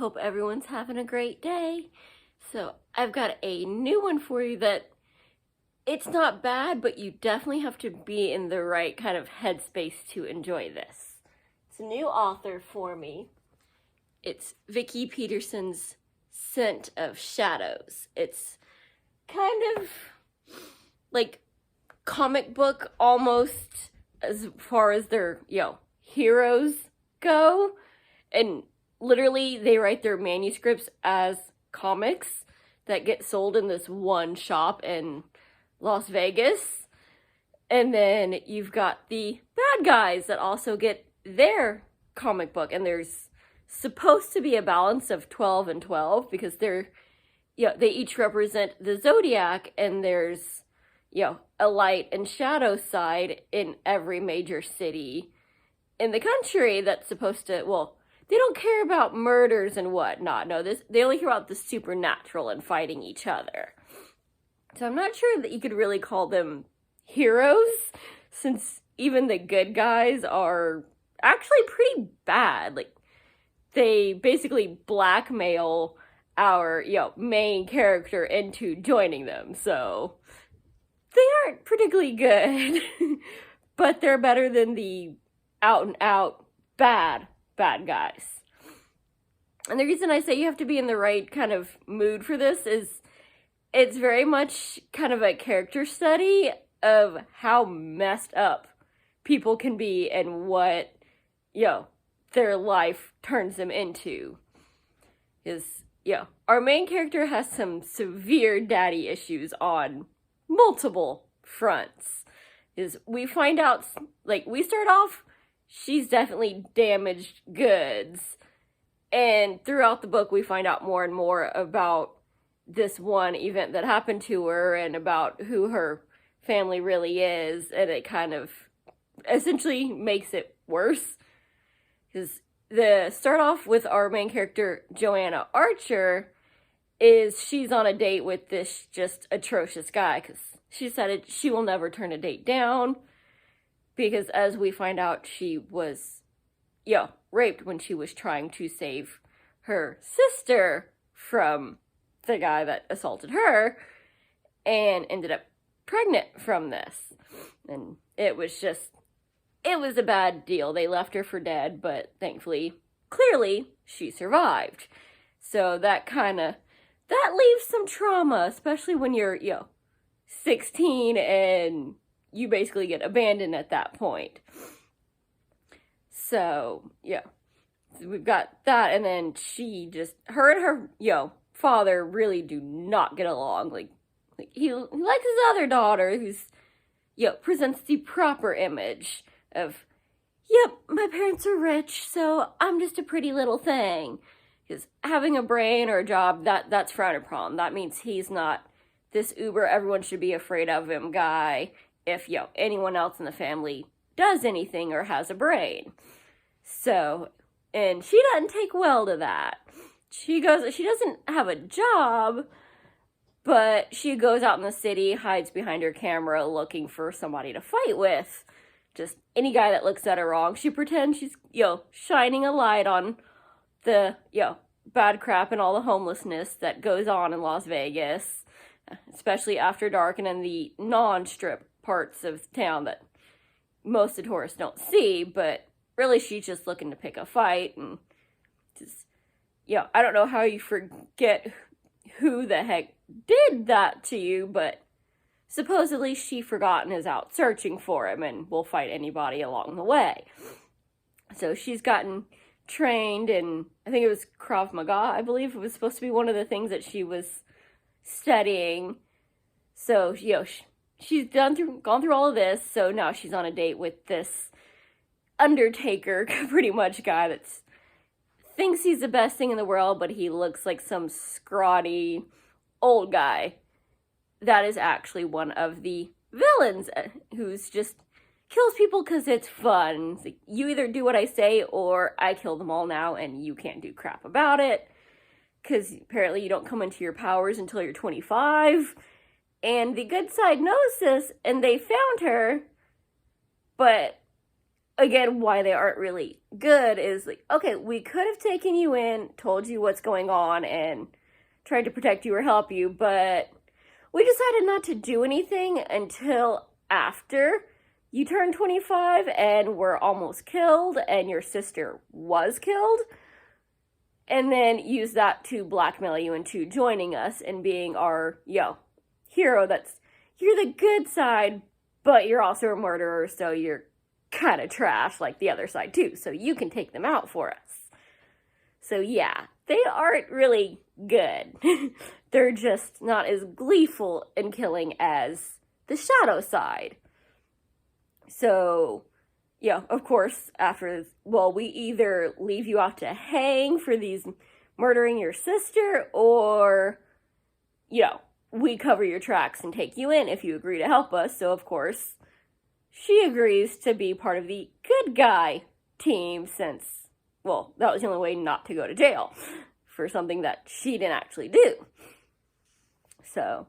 hope everyone's having a great day. So I've got a new one for you that it's not bad, but you definitely have to be in the right kind of headspace to enjoy this. It's a new author for me. It's Vicki Pettersson's Scent of Shadows. It's kind of like comic book almost as far as their, heroes go. And literally they write their manuscripts as comics that get sold in this one shop in Las Vegas. And then you've got the bad guys that also get their comic book. And there's supposed to be a balance of 12 and 12 because they each represent the zodiac, and there's, a light and shadow side in every major city in the country that's supposed to, they don't care about murders and whatnot. No, they only care about the supernatural and fighting each other. So I'm not sure that you could really call them heroes, since even the good guys are actually pretty bad. Like, they basically blackmail our, main character into joining them. So they aren't particularly good, but they're better than the out and out bad guys. And the reason I say you have to be in the right kind of mood for this is it's very much kind of a character study of how messed up people can be and what, their life turns them into. Our main character has some severe daddy issues on multiple fronts. We find out, we start off, she's definitely damaged goods. And throughout the book, we find out more and more about this one event that happened to her and about who her family really is. And it kind of essentially makes it worse. Because start off with our main character, Joanna Archer, she's on a date with this just atrocious guy because she decided she will never turn a date down, because as we find out, she was, raped when she was trying to save her sister from the guy that assaulted her, and ended up pregnant from this. And it was a bad deal. They left her for dead, but thankfully, clearly, she survived. So that leaves some trauma, especially when you're, 16 and you basically get abandoned at that point. So, we've got that, and then her and her, father really do not get along. Like he likes his other daughter, who's, presents the proper image of, my parents are rich, so I'm just a pretty little thing. Because having a brain or a job, that's frowned upon. That means he's not this uber, everyone should be afraid of him guy if, anyone else in the family does anything or has a brain. So, and she doesn't take well to that. She doesn't have a job, but she goes out in the city, hides behind her camera looking for somebody to fight with. Just any guy that looks at her wrong, she pretends she's, shining a light on the, bad crap and all the homelessness that goes on in Las Vegas, especially after dark and in the non-strip parts of town that most of the tourists don't see. But really, she's just looking to pick a fight. And just, I don't know how you forget who the heck did that to you, but supposedly she forgot and is out searching for him and will fight anybody along the way. So she's gotten trained in, I think it was Krav Maga, I believe it was supposed to be one of the things that she was studying. So, she's gone through all of this, so now she's on a date with this undertaker, pretty much guy that thinks he's the best thing in the world, but he looks like some scrawny old guy. That is actually one of the villains who's just kills people because it's fun. It's like, you either do what I say or I kill them all now and you can't do crap about it. Because apparently you don't come into your powers until you're 25. And the good side knows this, and they found her. But again, why they aren't really good is like, okay, we could have taken you in, told you what's going on, and tried to protect you or help you, but we decided not to do anything until after you turned 25 and were almost killed and your sister was killed, and then use that to blackmail you into joining us and being our, hero. You're the good side, but you're also a murderer, so you're kind of trash like the other side too, so you can take them out for us. So yeah, they aren't really good. They're just not as gleeful in killing as the shadow side. So, of course, after, we either leave you off to hang for these murdering your sister, or, we cover your tracks and take you in if you agree to help us. So, of course, she agrees to be part of the good guy team since, that was the only way not to go to jail for something that she didn't actually do. So,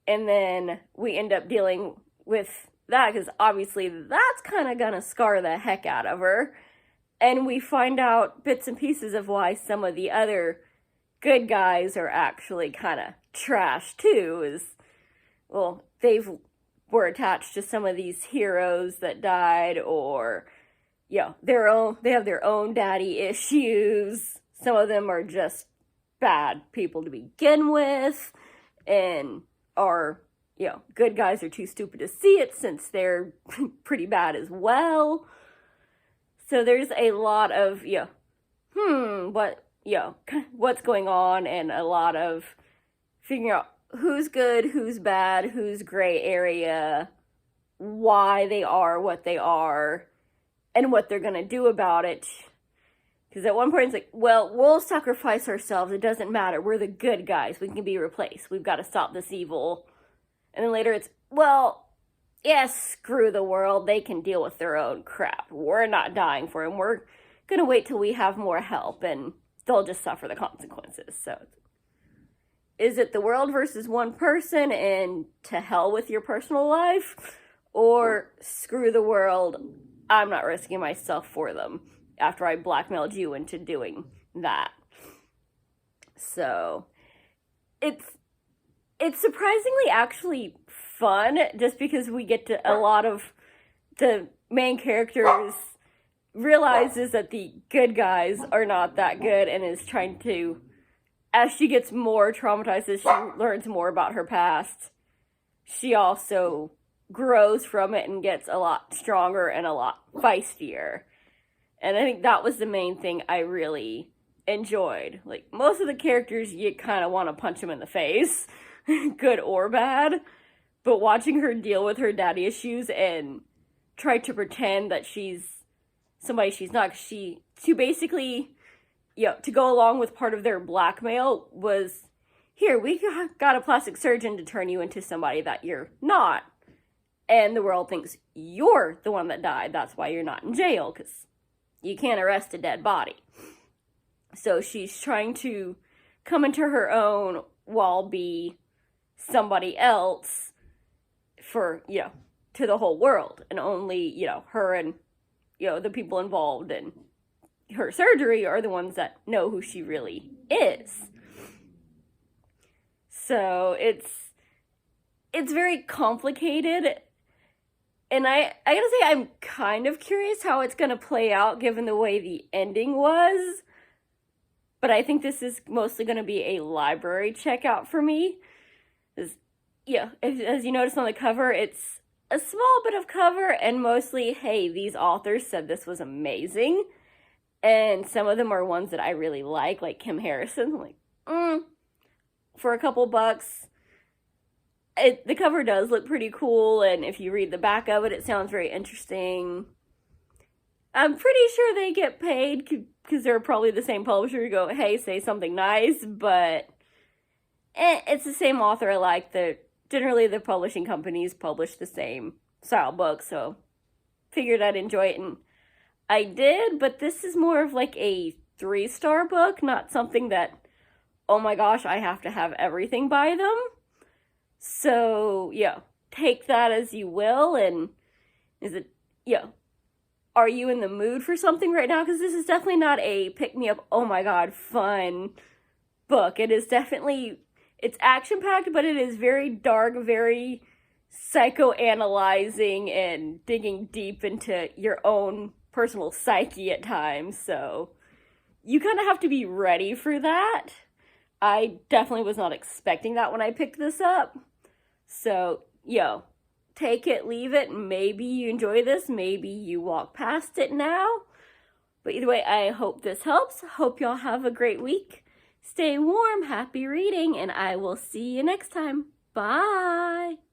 and then we end up dealing with that because obviously that's kind of gonna scar the heck out of her. And we find out bits and pieces of why some of the other good guys are actually kind of trash too. They were attached to some of these heroes that died, or they have their own daddy issues. Some of them are just bad people to begin with, and are, good guys are too stupid to see it since they're pretty bad as well. So there's a lot of, what's going on, and a lot of figuring out who's good, who's bad, who's gray area, why they are what they are, and what they're gonna do about it. Because at one point it's like, we'll sacrifice ourselves, it doesn't matter, we're the good guys, we can be replaced, we've got to stop this evil. And then later it's, screw the world, they can deal with their own crap, we're not dying for them, we're gonna wait till we have more help, and they'll just suffer the consequences. So is it the world versus one person and to hell with your personal life? Or screw the world, I'm not risking myself for them after I blackmailed you into doing that. So it's surprisingly actually fun, just because we get to, a lot of the main characters realizes that the good guys are not that good, and is trying to, as she gets more traumatized, as she learns more about her past, she also grows from it and gets a lot stronger and a lot feistier. And I think that was the main thing I really enjoyed. Like, most of the characters, you kind of want to punch them in the face, good or bad. But watching her deal with her daddy issues and try to pretend that she's somebody she's not, to basically, to go along with part of their blackmail was, here, we got a plastic surgeon to turn you into somebody that you're not. And the world thinks you're the one that died. That's why you're not in jail, because you can't arrest a dead body. So she's trying to come into her own while be somebody else for, to the whole world. And only, her and, the people involved in her surgery are the ones that know who she really is. So it's very complicated. And I gotta say, I'm kind of curious how it's gonna play out given the way the ending was. But I think this is mostly gonna be a library checkout for me. As you notice on the cover, it's a small bit of cover and mostly, hey, these authors said this was amazing. And some of them are ones that I really like Kim Harrison. I'm like, for a couple bucks. The cover does look pretty cool, and if you read the back of it, it sounds very interesting. I'm pretty sure they get paid, because they're probably the same publisher who go, hey, say something nice, but it's the same author I like. Generally, the publishing companies publish the same style books, so figured I'd enjoy it, and I did, but this is more of like a 3-star book, not something that, oh my gosh, I have to have everything by them. So, take that as you will, and are you in the mood for something right now? Because this is definitely not a pick-me-up, oh my god, fun book. It is definitely, it's action-packed, but it is very dark, very psychoanalyzing and digging deep into your own personal psyche at times, so you kind of have to be ready for that. I definitely was not expecting that when I picked this up. So, take it, leave it. Maybe you enjoy this. Maybe you walk past it now. But either way, I hope this helps. Hope y'all have a great week. Stay warm, happy reading, and I will see you next time. Bye!